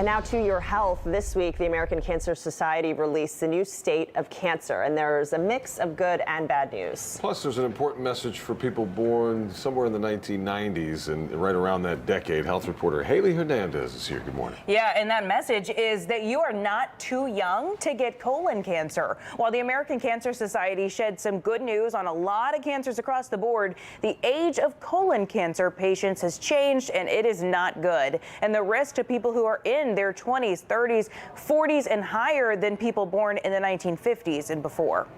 And now to your health. This week, the American Cancer Society released the new state of cancer, and there's a mix of good and bad news. Plus, there's an important message for people born somewhere in the 1990s and right around that decade. Health reporter Haley Hernandez is here. Good morning. Yeah, and that message is that you are not too young to get colon cancer. While the American Cancer Society shed some good news on a lot of cancers across the board, the age of colon cancer patients has changed, and it is not good. And the risk to people who are in their 20s, 30s, 40s, and higher than people born in the 1950s and before.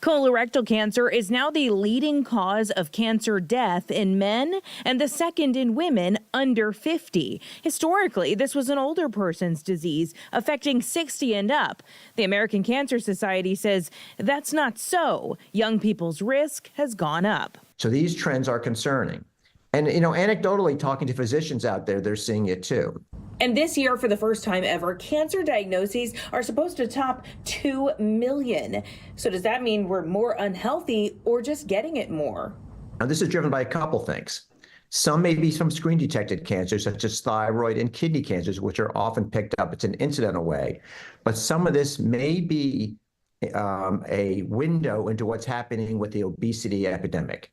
Colorectal cancer is now the leading cause of cancer death in men and the second in women under 50. Historically, this was an older person's disease affecting 60 and up. The American Cancer Society says that's not so. Young people's risk has gone up. So these trends are concerning. And, anecdotally, talking to physicians out there, they're seeing it too. And this year, for the first time ever, cancer diagnoses are supposed to top 2 million. So does that mean we're more unhealthy or just getting it more? Now, this is driven by a couple things. Some may be from screen-detected cancers, such as thyroid and kidney cancers, which are often picked up. It's an incidental way. But some of this may be a window into what's happening with the obesity epidemic.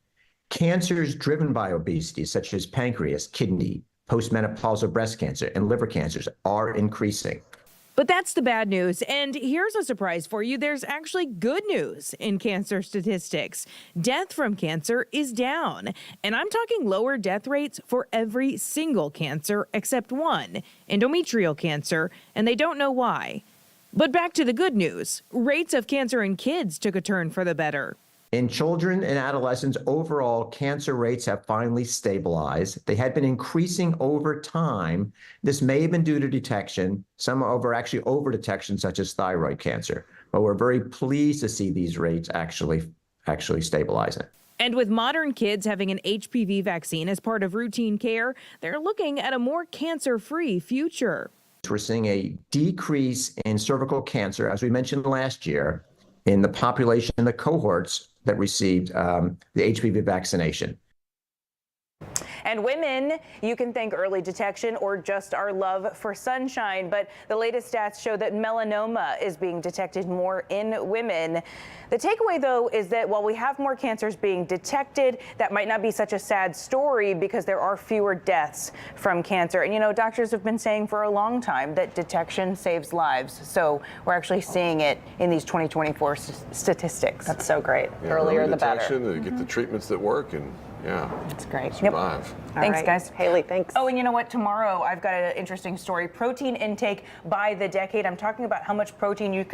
Cancers driven by obesity, such as pancreas, kidney, postmenopausal breast cancer, and liver cancers are increasing. But that's the bad news. And here's a surprise for you. There's actually good news in cancer statistics. Death from cancer is down. And I'm talking lower death rates for every single cancer except one, endometrial cancer, and they don't know why. But back to the good news. Rates of cancer in kids took a turn for the better. In children and adolescents, overall, cancer rates have finally stabilized. They had been increasing over time. This may have been due to detection, some actually over detection, such as thyroid cancer. But we're very pleased to see these rates actually stabilizing. And with modern kids having an HPV vaccine as part of routine care, they're looking at a more cancer-free future. We're seeing a decrease in cervical cancer, as we mentioned last year, in the population, the cohorts that received the HPV vaccination. And women, you can thank early detection or just our love for sunshine. But the latest stats show that melanoma is being detected more in women. The takeaway, though, is that while we have more cancers being detected, that might not be such a sad story because there are fewer deaths from cancer. And, doctors have been saying for a long time that detection saves lives. So we're actually seeing it in these 2024 statistics. That's so great. Yeah, Earlier the better. Detection, get the treatments that work, and That's great. survive. Thanks, guys. Haley, thanks. Oh, and you know what? Tomorrow I've got an interesting story. Protein intake by the decade. I'm talking about how much protein you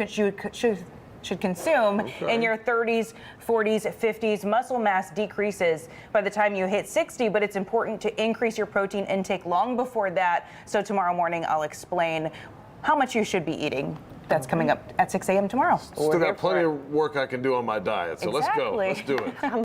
should consume in your 30s, 40s, 50s. Muscle mass decreases by the time you hit 60, but it's important to increase your protein intake long before that. So tomorrow morning I'll explain how much you should be eating. That's coming up at 6 a.m. tomorrow. Still got plenty of work I can do on my diet, so let's go. Let's do it.